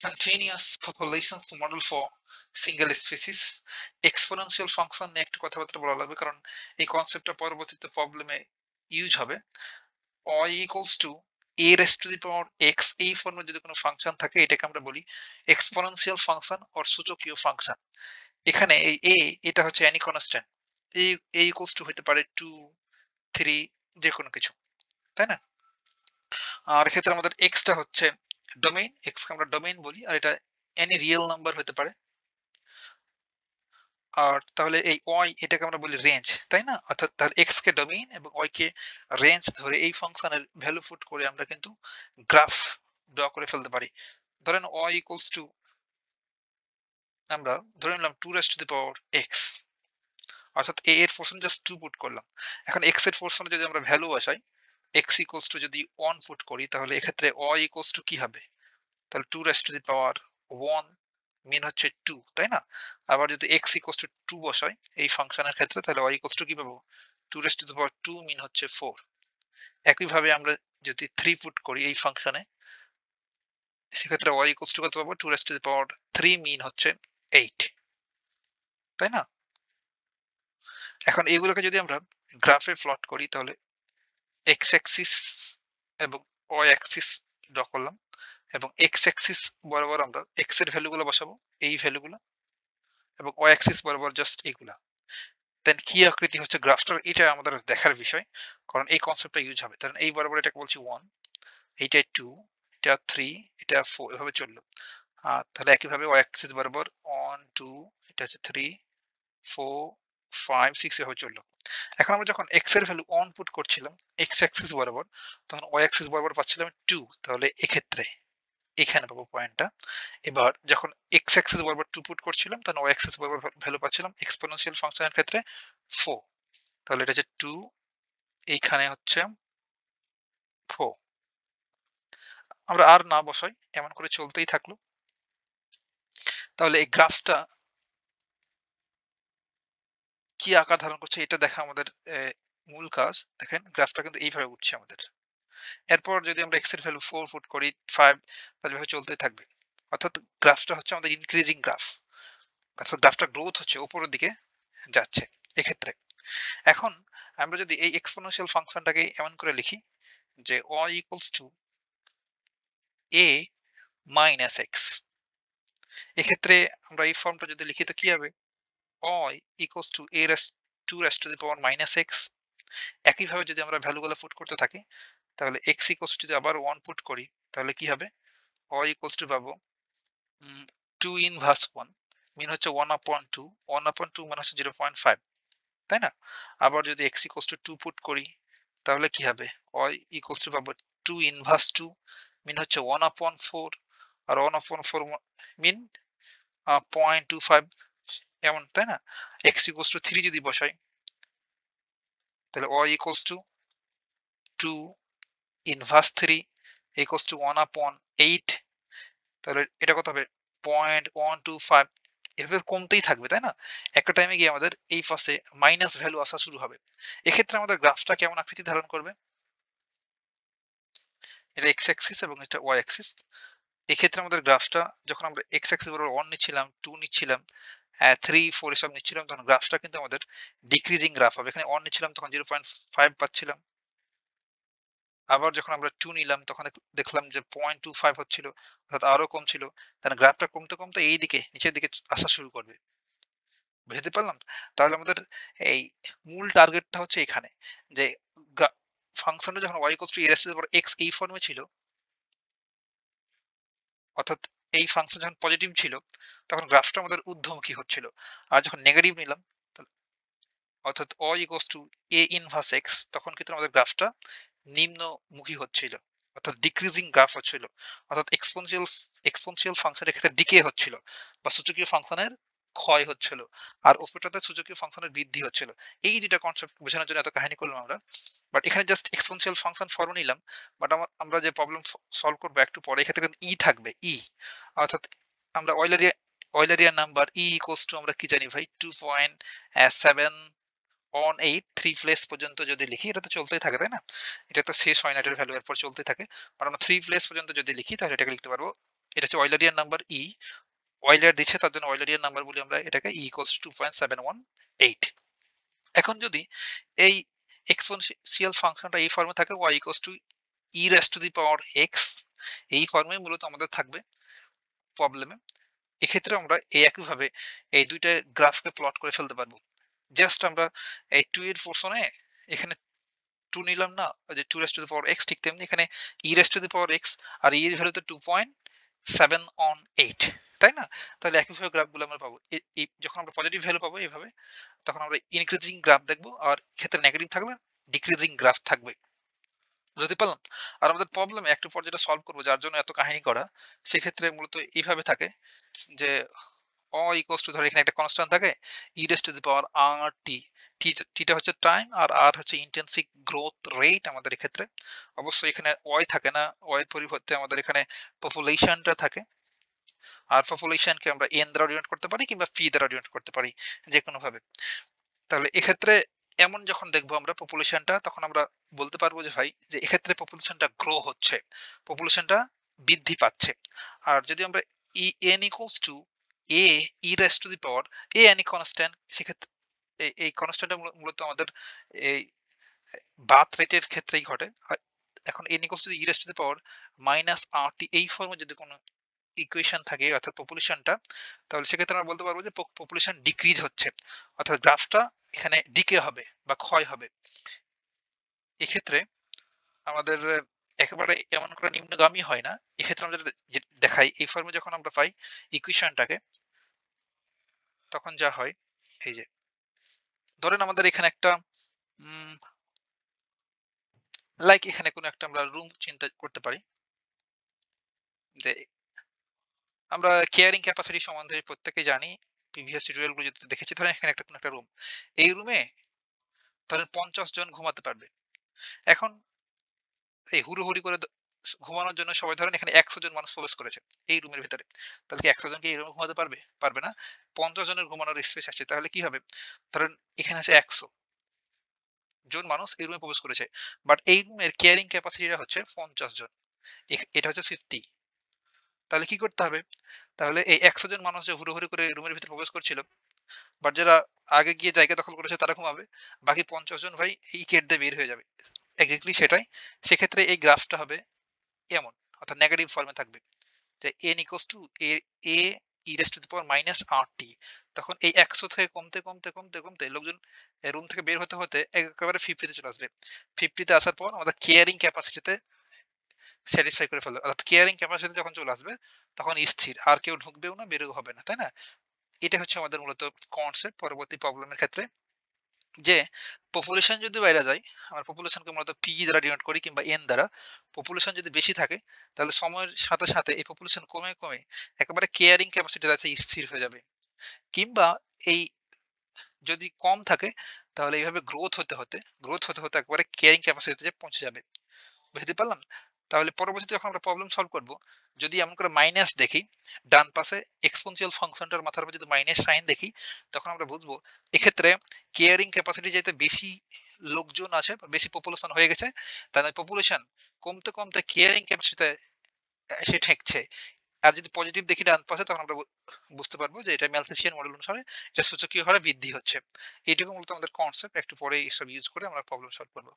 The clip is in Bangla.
continuous populations model for single species exponential function নিয়ে একটু কথাবার্তা বলা লাগবে, কারণ এই কনসেপ্টটা পরবর্তীতে প্রবলেমে ইউজ হবে। y equals to a raised to the power x এই ফর্মে যদি কোনো ফাংশন থাকে এটাকে আমরা বলি এক্সপোনেনশিয়াল ফাংশন অর সূচকীয় ফাংশন। এখানে এই a এটা হচ্ছে any constant, a equals to হতে পারে 2 3 যে কোনো কিছু, তাই না? আর এক্ষেত্রে আমাদের x টা হচ্ছে ডোমেইন, x কে আমরা ডোমেইন বলি, আর এটা any রিয়েল নাম্বার হতে পারে। আর তাহলে এই y এটাকে আমরা বলি রেঞ্জ, তাই না? অর্থাৎ তার x কে ডোমেইন এবং y কে রেঞ্জ ধরে এই ফাংশনের ভ্যালু পুট করে আমরা কিন্তু গ্রাফ ড্র করে ফেলতে পারি। ধরেন y ইকুয়ালস টু আমরা ধরে নিলাম 2 raised two the power x, অর্থাৎ a এর পোরশন জাস্ট 2 পুট করলাম। এখন x এর পোরশনে যদি আমরা ভ্যালু বসাই, x ইকুয়ালস টু যদি 1 পুট করি তাহলে এক্ষেত্রে y ইকুয়ালস টু কি হবে? তাহলে 2 রাইজড টু দি পাওয়ার 1 মিন হচ্ছে 2, তাই না? আবার যদি x ইকুয়ালস টু 2 বসাই এই ফাংশনের ক্ষেত্রে তাহলে y ইকুয়ালস টু কি পাবো? 2 রাইজড টু দি পাওয়ার 2 মিন হচ্ছে 4। একইভাবে আমরা যদি 3 পুট করি এই ফাংশনে সেক্ষেত্রে y ইকুয়ালস টু কত পাবো? 2 রাইজড টু দি পাওয়ার 3 মিন হচ্ছে 8, তাই না? এখন এগুলোকে যদি আমরা গ্রাফে প্লট করি তাহলে x অ্যাক্সিস এবং y অ্যাক্সিস ড্র করলাম এবং x অ্যাক্সিস বরাবর আমরা x এর ভ্যালুগুলো বসাবো, এই ভ্যালুগুলো, এবং y অ্যাক্সিস বরাবর জাস্ট এইগুলা। দেন কি আকৃতি হচ্ছে গ্রাফটার এটা আমাদের দেখার বিষয়, কারণ এই কনসেপ্টটা ইউজ হবে। ধরেন এই বরাবর এটাকে বলছি 1, এইটা 2, এটা 3, এটা 4, এভাবে চললো। তাহলে একইভাবে y অ্যাক্সিস বরাবর 1 2, এটা হচ্ছে 3 4 5 6 এভাবে চললো। এখন আমরা যখন x এর ভ্যালু 1 পুট করছিলাম x অ্যাক্সিস বরাবর, তখন y অ্যাক্সিস বরাবর পাচ্ছিলাম 2, তাহলে এক্ষেত্রে এখানে পাবো পয়েন্টটা। এবার যখন x অ্যাক্সিস বরাবর 2 পুট করছিলাম তখন y অ্যাক্সিস বরাবর ভ্যালু পাচ্ছিলাম এক্সপোনেনশিয়াল ফাংশনের ক্ষেত্রে 4, তাহলে এটা হচ্ছে 2, এইখানে হচ্ছে 4। আমরা আর না বসাই, এমন করে চলতেই থাকলো। তাহলে এই গ্রাফটা কি আকার ধারণ করছে এটা দেখা আমাদের মূল কাজ। দেখেন গ্রাফটা কিন্তু এইভাবে উঠছে আমাদের। এরপর যদি আমরা x এর ভ্যালু 4 পুট করি 5, তাহলে এভাবে চলতেই থাকবে। অর্থাৎ গ্রাফটা হচ্ছে আমাদের ইনক্রিজিং গ্রাফ। অর্থাৎ গ্রাফটা গ্রোথ হচ্ছে, উপরের দিকে যাচ্ছে এক্ষেত্রে। এখন আমরা যদি এই এক্সপোনেনশিয়াল ফাংশনটাকে এমন করে লিখি যে y equals two a minus x, এক্ষেত্রে আমরা এই ফর্মটা যদি লিখি তো কি হবে? y equals two a raised 2 raised two the power minus x। একইভাবে যদি আমরা ভ্যালুগুলো পুট করতে থাকি তাহলে x ইকুয়ালস টু যদি আবার 1 পুট করি তাহলে কি হবে? y ইকুয়ালস টু পাবো 2 ইনভার্স 1 মিন হচ্ছে 1 upon 2, 1 upon 2 মানে হচ্ছে 0.5, তাই না? আবার যদি x ইকুয়ালস টু 2 পুট করি তাহলে কি হবে? y ইকুয়ালস টু পাবো 2 ইনভার্স 2 মিন হচ্ছে 1 upon 4, আর 1 upon 4 মিন 0.25 এমন, তাই না? x ইকুয়ালস টু 3 যদি বসাই তাহলে y equals two 2 inverse 3 equals to 1 upon 8, তাহলে এটা কত হবে? 0.125। এভাবে কমতেই থাকবে, তাই না? একটা টাইমে গিয়ে আমাদের এই পাশে মাইনাস ভ্যালু আসা শুরু হবে। এক্ষেত্রে আমাদের গ্রাফটা কেমন আকৃতি ধারণ করবে? এটা x অ্যাক্সিস এবং এটা y অ্যাক্সিস। এক্ষেত্রে আমাদের গ্রাফটা যখন আমরা x অ্যাক্সিস বরাবর 1 নিচ্ছিলাম, 2 নিচ্ছিলাম, 3 4 এসব নিচ্ছিলাম, তখন গ্রাফটা কিন্তু আমাদের ডিক্রিজিং গ্রাফ হবে। এখানে 1 নিচ্ছিলাম তখন 0.5 পাচ্ছিলাম। আবার যখন আমরা 2 নিলাম তখন দেখলাম যে 0.25 হচ্ছিল, অর্থাৎ আরো কম ছিল। তাহলে গ্রাফটা কমতে, কমতে এইদিকে নিচের দিকে আসা শুরু করবে। বুঝতে পারলাম? তাহলে আমাদের এই মূল টার্গেটটা হচ্ছে এখানে যে গা ফাংশনটা যখন y equals to a raised to the power x এই ফর্মে ছিল, অর্থাৎ এই ফাংশন যখন পজিটিভ ছিল তখন গ্রাফটা আমাদের ঊর্ধ্বমুখী হচ্ছিল। আর যখন নেগেটিভ নিলাম অর্থাৎ y equals to a inverse x তখন কিন্তু আমাদের গ্রাফটা নিম্নমুখী হচ্ছিল। অর্থাৎ ডিক্রিজিং গ্রাফ হচ্ছিল। অর্থাৎ এক্সপোনেনশিয়াল ফাংশনের ক্ষেত্রে ডিকে হচ্ছিল বা সূচকীয় ফাংশনের ক্ষয় হচ্ছিল। আর উপরটাতে সূচকীয় ফাংশনের বৃদ্ধি হচ্ছিল। এই ২ টা কনসেপ্ট বোঝানোর জন্য এত কাহিনী করলাম আমরা। বাট এখানে জাস্ট এক্সপোনেনশিয়াল ফাংশন ফর্ম নিলাম। বাট আমরা যে প্রবলেম সলভ করব একটু পরে এক্ষেত্রে কিন্তু থাকবে, অর্থাৎ আমরা অয়লারিয়ান নাম্বার ইকুয়ালস টু আমরা কি জানি ভাই 2.7 অন 8 3 প্লেস পর্যন্ত যদি লিখি এটা তো চলতেই থাকে, তাই না? এটা তো শেষ হয় না, এটার ভ্যালু এরপর চলতেই থাকে। আর আমরা 3 প্লেস পর্যন্ত যদি লিখি তাহলে এটাকে লিখতে পারবো এটা হচ্ছে অয়েলারিয়ান নাম্বার ই। অয়েলার দিচ্ছে তার জন্য অয়েলারিয়ান নাম্বার বলি আমরা এটাকে ই ইকুয়ালস টু 2.718। এখন যদি এই এক্সপোনেনশিয়াল ফাংশনটা এই ফর্মে থাকে y equals to E raise to the power x, এই ফর্মে মূলত আমাদের থাকবে প্রবলেমে। এক্ষেত্রে আমরা এই একইভাবে এই ২ টা গ্রাফকে প্লট করে ফেলতে পারবো। জাস্ট আমরা এই 2 এর পোরশনে এখানে 2 নিলাম না? ওই যে 2 raised to the power x, ঠিক তেমনি এখানে e raised to the power x আর e এর ভ্যালু তো 2.718, তাই না? তাহলে একইভাবে গ্রাফগুলো আমরা পাবো। এই যখন আমরা পজিটিভ ভ্যালু পাবো এভাবে, তখন আমরা ইনক্রিজিং গ্রাফ দেখবো, আর ক্ষেত্রে নেগেটিভ থাকলে ডিক্রিজিং গ্রাফ থাকবে। বুঝতে পারলাম? আর আমাদের প্রবলেম একটু পর যেটা সলভ করবো, যার জন্য এত কাহিনী করা, সেক্ষেত্রে মূলত এইভাবে থাকে যে ইকুয়ালস টু, ধর এখানে একটা কনস্ট্যান্ট থাকে ই রেজ টু দি পাওয়ার আর টি। টিটা হচ্ছে টাইম আর আর হচ্ছে ইন্টেন্সিভ গ্রোথ রেট আমাদের এক্ষেত্রে। অবশ্যই এখানে ওয়াই থাকে না, ওয়াই এর পরিবর্তে আমাদের এখানে পপুলেশনটা থাকে। আর পপুলেশনকে আমরা এন দ্বারা ডিনোট করতে পারি কিংবা পি দ্বারা ডিনোট করতে পারি, যে কোনো ভাবে। তাহলে এক্ষেত্রে এমন যখন দেখবো আমরা পপুলেশনটা, তখন আমরা বলতে পারবো যে ভাই যে এক্ষেত্রে পপুলেশনটা গ্রো হচ্ছে, পপুলেশনটা বৃদ্ধি পাচ্ছে। আর যদি আমরা e n equals to a e raise to the power a any constant, সেক্ষেত্রে এই কনস্ট্যান্টটা মূলত আমাদের এই বার্থ রেটের ক্ষেত্রেই ঘটে। এখন N equals to E raise to the power minus R T, এই ফর্মে যদি কোনো ইকুয়েশন থাকে অর্থাৎ পপুলেশনটা, তাহলে সেক্ষেত্রে আমরা বলতে পারবো যে পপুলেশন ডিক্রিজ হচ্ছে, অর্থাৎ গ্রাফটা এখানে ডিকে হবে বা ক্ষয় হবে। এক্ষেত্রে আমাদের একেবারে এমন করে নিম্নগামী হয় না। এক্ষেত্রে আমরা যেটা দেখাই, এই ফর্মে যখন আমরা পাই ইকুয়েশনটাকে, তখন যা হয় এই যে, ধরেন আমাদের এখানে একটা লাইক এখানে কোনো একটা আমরা রুম চিন্তা করতে পারি, যে আমরা কেয়ারিং ক্যাপাসিটি সম্বন্ধে প্রত্যেকেই জানি, প্রিভিয়াস টিউটোরিয়াল গুলো যদি দেখেছি। ধরেন এখানে একটা কোনো একটা রুম, এই রুমে ধরেন ৫০ জন ঘুমাতে পারবে। এখন এই হুড়োহুড়ি করে ঘুমানোর জন্য সবাই, ধরেন এখানে ১০০ জন মানুষ প্রবেশ করেছে এই রুমের ভেতরে। তাহলে কি ১০০ জন কি এই রুমে ঘুমাতে পারবে? পারবে না। ৫০ জনের ঘুমানোর স্পেস আছে। তাহলে কি হবে? ধরেন এখানে আছে ১০০ জন মানুষ এই রুমে প্রবেশ করেছে। বাট এই রুমের ক্যারিং ক্যাপাসিটিটা হচ্ছে ৫০ জন। এটা হচ্ছে ৫০। তাহলে কি করতে হবে? তাহলে এই ১০০ জন মানুষ যে হুড়োহুড়ি করে রুমের ভিতরে প্রবেশ করছিল, বাট যারা আগে গিয়ে জায়গা দখল করেছে তারা ঘুমাবে। বাকি ৫০ জন ভাই এই গেট দিয়ে বের হয়ে যাবে। এক্সাক্টলি সেটাই। সেক্ষেত্রে এই গ্রাফটা হবে এমন, অর্থাৎ নেগেটিভ ফর্মে থাকবে। যে n equals to a e raised to the power minus rt, তখন এই ১০০ থেকে কমতে লোকজন রুম থেকে বের হতে হতে একেবারে 50 তে চলে আসবে। 50 তে আসার পর আমাদের কেয়ারিং ক্যাপাসিটিতে স্যাটিসফাই করে ফেলবে। অর্থাৎ কেয়ারিং ক্যাপাসিটি যখন চলে আসবে, তখন স্থির। আর কেউ ঢুকবেও না, বেরও হবে না, তাই না? এটা হচ্ছে আমাদের মূলত কনসেপ্ট পরবর্তী প্রবলেমের ক্ষেত্রে, যে পপুলেশন যদি বাইরে যায়, আমরা পপুলেশনকে মূলত পি দ্বারা ডিনোট করি কিংবা এন দ্বারা। পপুলেশন যদি বেশি থাকে, তাহলে সময়ের সাথে সাথে এই পপুলেশন কমে একেবারে কেয়ারিং ক্যাপাসিটি আছে স্থির হয়ে যাবে। কিংবা এই যদি কম থাকে, তাহলে এইভাবে গ্রোথ হতে একবারে কেয়ারিং ক্যাপাসিটিতে যে পৌঁছে যাবে। বুঝতে পারলাম? তাহলে পরবর্তীতে যখন আমরা প্রবলেম সলভ করব, যদি এমন করে মাইনাস দেখি, ডান পাশে এক্সপোনেনশিয়াল ফাংশনটার মাথার উপর যদি মাইনাস সাইন দেখি, তখন আমরা বুঝবো এক্ষেত্রে কেয়ারিং ক্যাপাসিটি যেতে বেশি লোকজন আছে বা বেশি পপুলেশন হয়ে গেছে, তাহলে পপুলেশন কমতে কেয়ারিং ক্যাপাসিটিতে এসে ঠেকছে। আর যদি পজিটিভ দেখি ডান পাশে, তখন আমরা বুঝতে পারবো যে এটা ম্যালথেসিয়ান মডেল অনুসারে এটা সূচকীয় হারে বৃদ্ধি হচ্ছে। এইটুকু মূলত আমাদের কনসেপ্ট। একটু পরে এইসব ইউজ করে আমরা প্রবলেম সলভ করব।